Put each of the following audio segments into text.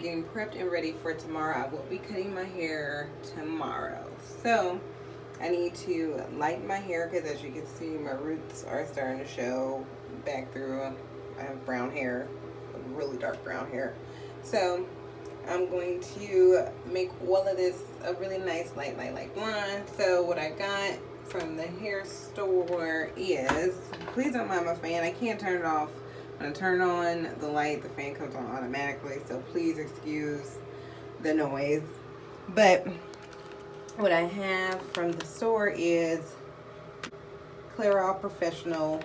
getting prepped and ready for tomorrow. I will be cutting my hair tomorrow. So I need to lighten my hair because, as you can see, my roots are starting to show back through. I have brown hair, really dark brown hair. So I'm going to make all of this a really nice light blonde. So what I got from the hair store is, please don't mind my fan. I can't turn it off. When I turn on the light, the fan comes on automatically. So please excuse the noise. But what I have from the store is Clairol Professional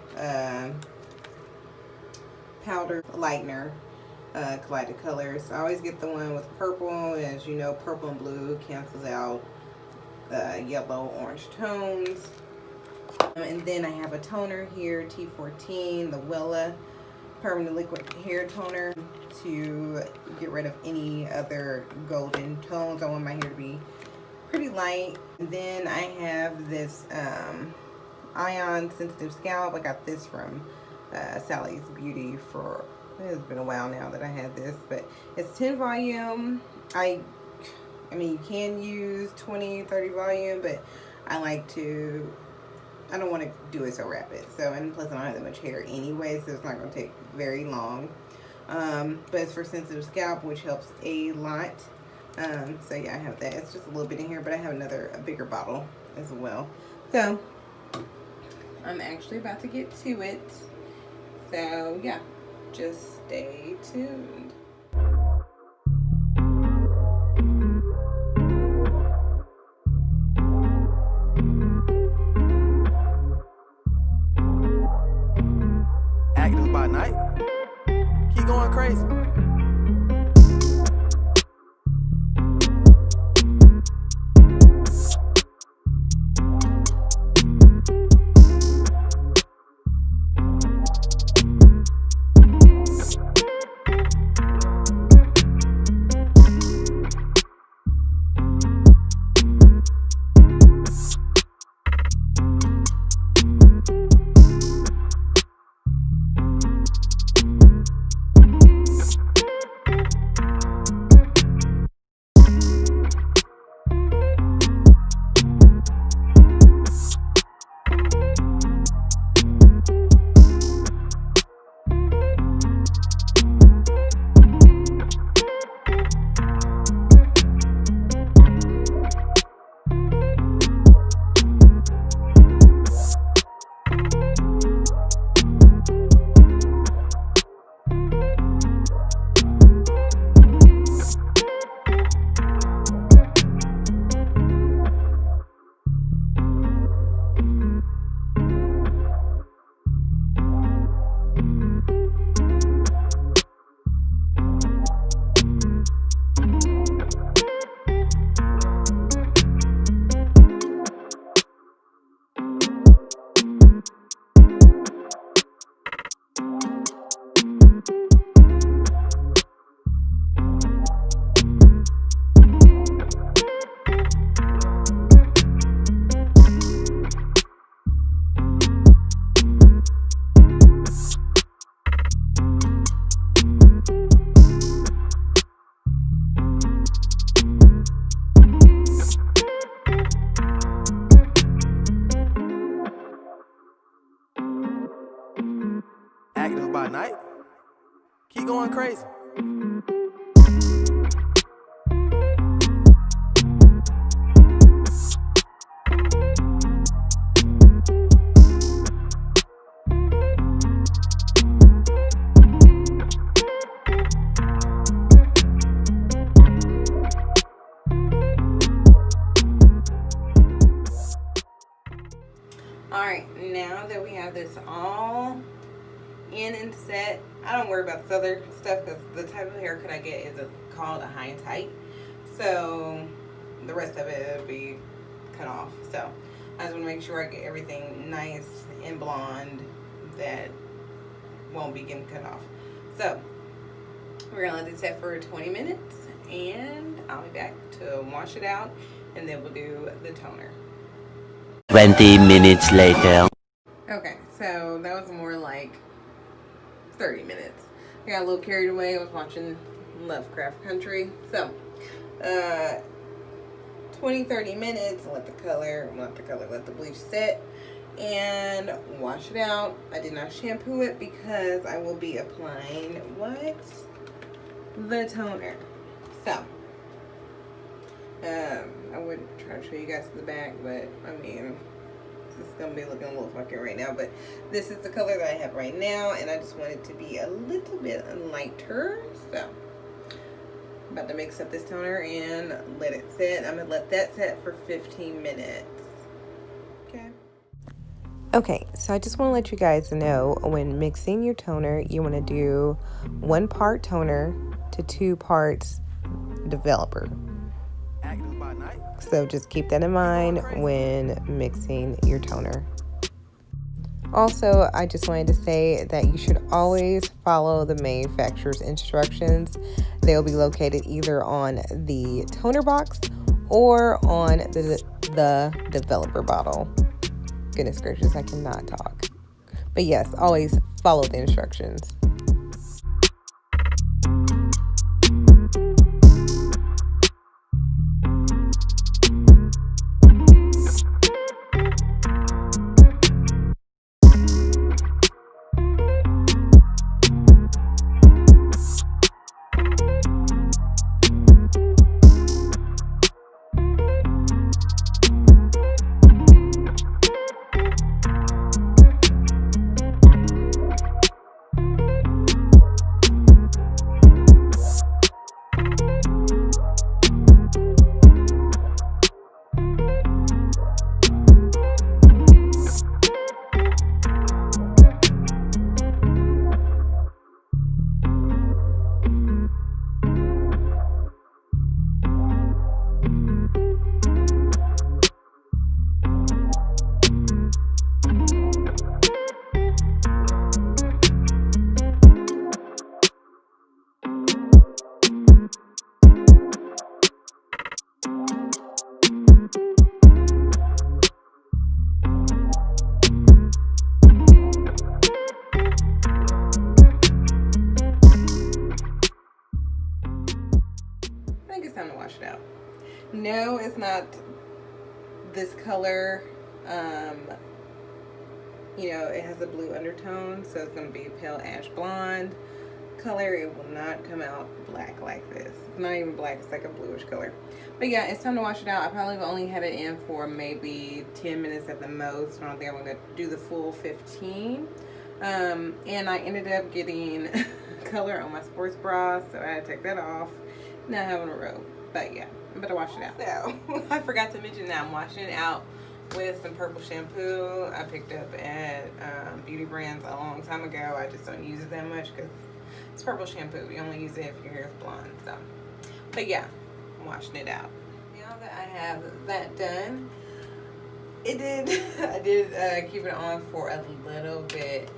powder lightener, collided colors. I always get the one with purple. As you know, purple and blue cancels out yellow, orange tones. And then I have a toner here, T14, the Wella Permanent Liquid Hair Toner, to get rid of any other golden tones. I want my hair to be pretty light. And then I have this Ion Sensitive Scalp. I got this from Sally's Beauty for, it's been a while now that I had this, but it's 10 volume. I mean, you can use 20, 30 volume, but I don't want to do it so rapid. So, and plus I don't have that much hair anyway, so it's not going to take very long. But it's for sensitive scalp, which helps a lot. So yeah, I have that. It's just a little bit in here, but I have a bigger bottle as well. So I'm actually about to get to it. So yeah, just stay tuned. Active by night. Keep going crazy. Active by night. Keep going crazy. Alright, now that we have this all in and set, I don't worry about this other stuff because the type of haircut I get is called a high and tight. So the rest of it will be cut off. So I just want to make sure I get everything nice and blonde that won't be getting cut off. So we're going to let this set for 20 minutes and I'll be back to wash it out and then we'll do the toner. 20 minutes later. Okay, so that was more like 30 minutes. I got a little carried away. I was watching Lovecraft Country. So 20-30 minutes, let the bleach set and wash it out. I did not shampoo it because I will be applying the toner. So I would try to show you guys the back, but I mean, it's gonna be looking a little funky right now, but this is the color that I have right now, and I just want it to be a little bit lighter. So I'm about to mix up this toner and let it sit. I'm gonna let that set for 15 minutes. Okay, so I just want to let you guys know, when mixing your toner, you want to do 1 part toner to 2 parts developer. So just keep that in mind when mixing your toner. Also, I just wanted to say that you should always follow the manufacturer's instructions. They'll be located either on the toner box or on the developer bottle. Goodness gracious, I cannot talk. But yes, always follow the instructions. Time to wash it out. No, it's not this color. You know, it has a blue undertone, so it's going to be a pale ash blonde color. It will not come out black like this. It's not even black, it's like a bluish color. But yeah, it's time to wash it out. I probably only had it in for maybe 10 minutes at the most. I don't think I'm going to do the full 15. And I ended up getting color on my sports bra, so I had to take that off. Now I have on a robe, but yeah, I'm about to wash it out. So I forgot to mention that I'm washing it out with some purple shampoo I picked up at Beauty Brands a long time ago. I just don't use it that much because it's purple shampoo. You only use it if your hair is blonde. So, but yeah, I'm washing it out. Now that I have that done, I did keep it on for a little bit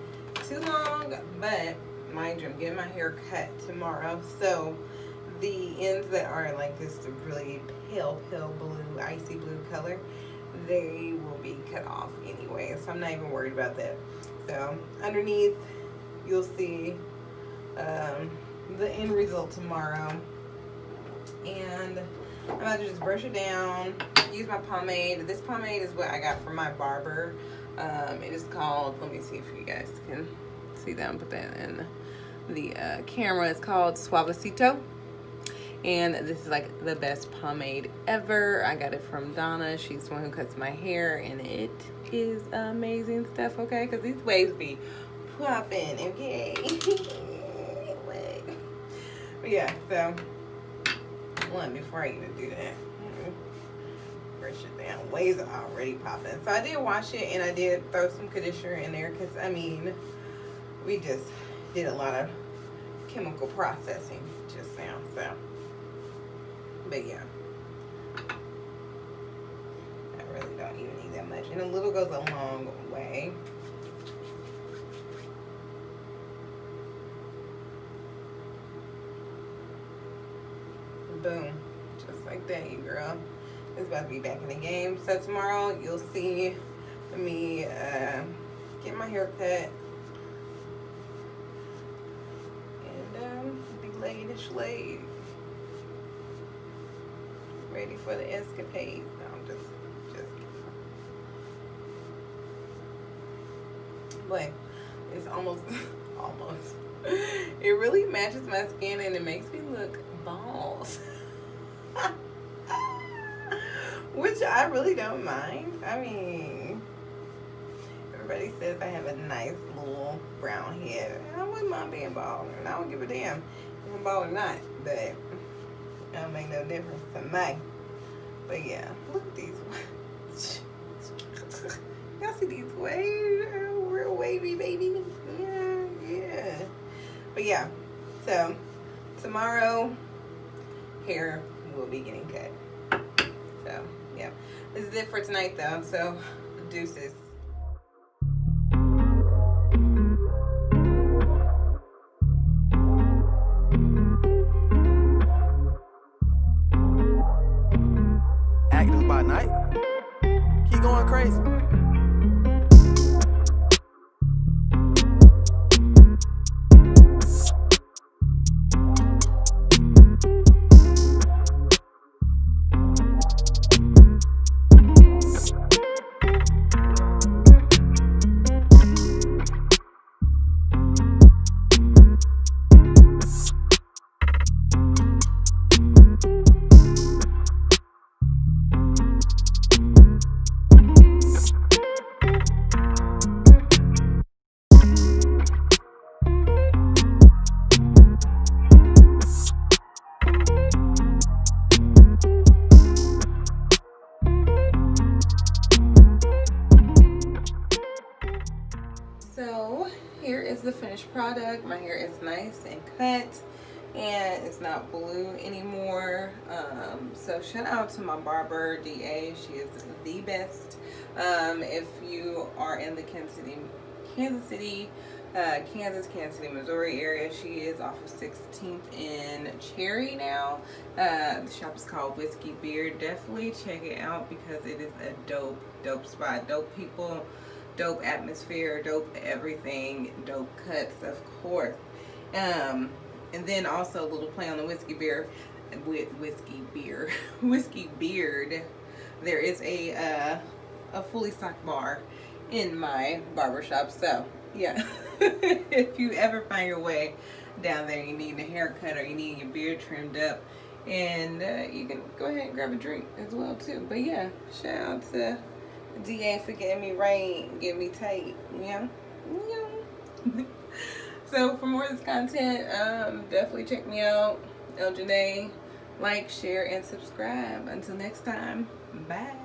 too long, but mind you, I'm getting my hair cut tomorrow, so the ends that are like this really pale blue, icy blue color, they will be cut off anyway, so I'm not even worried about that. So underneath, you'll see the end result tomorrow, and I'm about to just brush it down, use my pomade. This pomade is what I got from my barber. It is called, let me see if you guys can see that and put that in the camera. It's called Suavecito. And this is like the best pomade ever. I got it from Donna. She's the one who cuts my hair, and it is amazing stuff, okay? Because these waves be popping, okay? But yeah, so before I even do that, brush it down. Waves are already popping. So I did wash it, and I did throw some conditioner in there because, I mean, we just did a lot of chemical processing just now, so. But yeah, I really don't even need that much, and a little goes a long way. Boom, just like that, you girl. It's about to be back in the game. So tomorrow you'll see me get my hair cut and be laid slave. Ready for the escapade. No, I'm just but it's almost it really matches my skin and it makes me look balls. Which I really don't mind. I mean, everybody says I have a nice little brown head, and I wouldn't mind being bald, and I don't give a damn if I'm bald or not, but it don't make no difference to me. But yeah, look at these. Y'all see these waves? Real wavy, baby. Yeah. But yeah, so tomorrow hair will be getting cut. So yeah, this is it for tonight though. So deuces. Active by night. Keep going crazy. So here is the finished product. My hair is nice and cut and it's not blue anymore. So shout out to my barber, DA. She is the best. If you are in the Kansas City, Missouri area, she is off of 16th in Cherry now. The shop is called Whiskey Beard. Definitely check it out because it is a dope spot. Dope people, dope atmosphere, dope everything, dope cuts, of course. And then also a little play on the Whiskey Beard. There is a fully stocked bar in my barbershop. So yeah, if you ever find your way down there, you need a haircut or you need your beard trimmed up, and you can go ahead and grab a drink as well too. But yeah, shout out to DA for getting me right, getting me tight, yeah. So for more of this content, definitely check me out, Elle Janae. Like, share, and subscribe. Until next time, bye.